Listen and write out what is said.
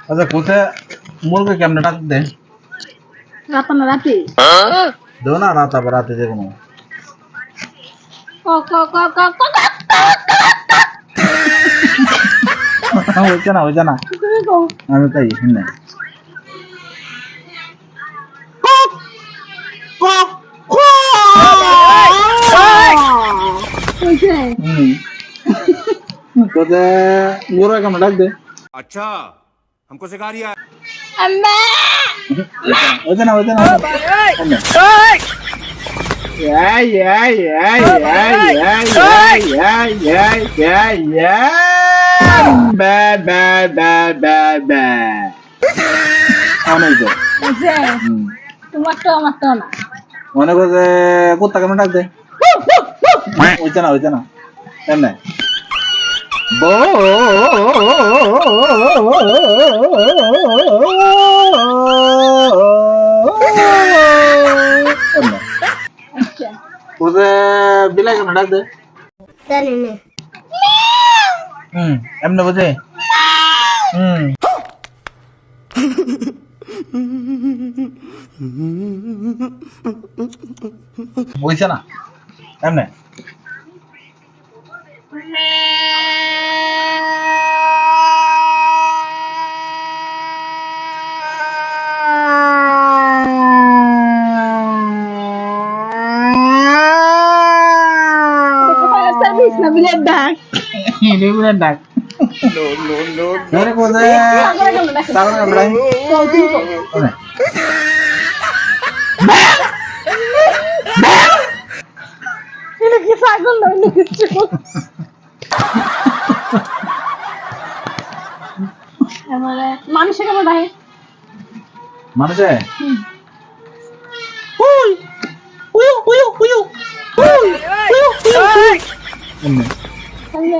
আচ্ছা কোথায় মুরগি কেমনে ডাক দেয়? রাত না রাতে দেও না রাত আবার রাতে যে কোনো ক ক ক ক ক ক। হয়েছে না তুমি কও আমি তাই শুনে হইছে কোথায় মুরগি কেমনে ডাক দেয়? अच्छा हमको सिखा रिया है আম্মা হয়েছে না এই বে বে বে বে বে অনেক হইছে তোমার তো আমার তো না মনে করছে কুত্তা কেমন ডাক দেয়? হয়েছে না এমনি আচ্ছা বিলাই কেমন ডাক দেয়? জানি না এমনি বোঝে বুঝছে না এমনি সার্ভিস না বিলের ডাক রেগুলার ডাক ধরে কোথায় তারপরে আমরা কও তুমি কও এটা কি পাগল না অন্য কিছু এবারে মানুষের কেমন ডাকে মানুষে এমনি তাহলে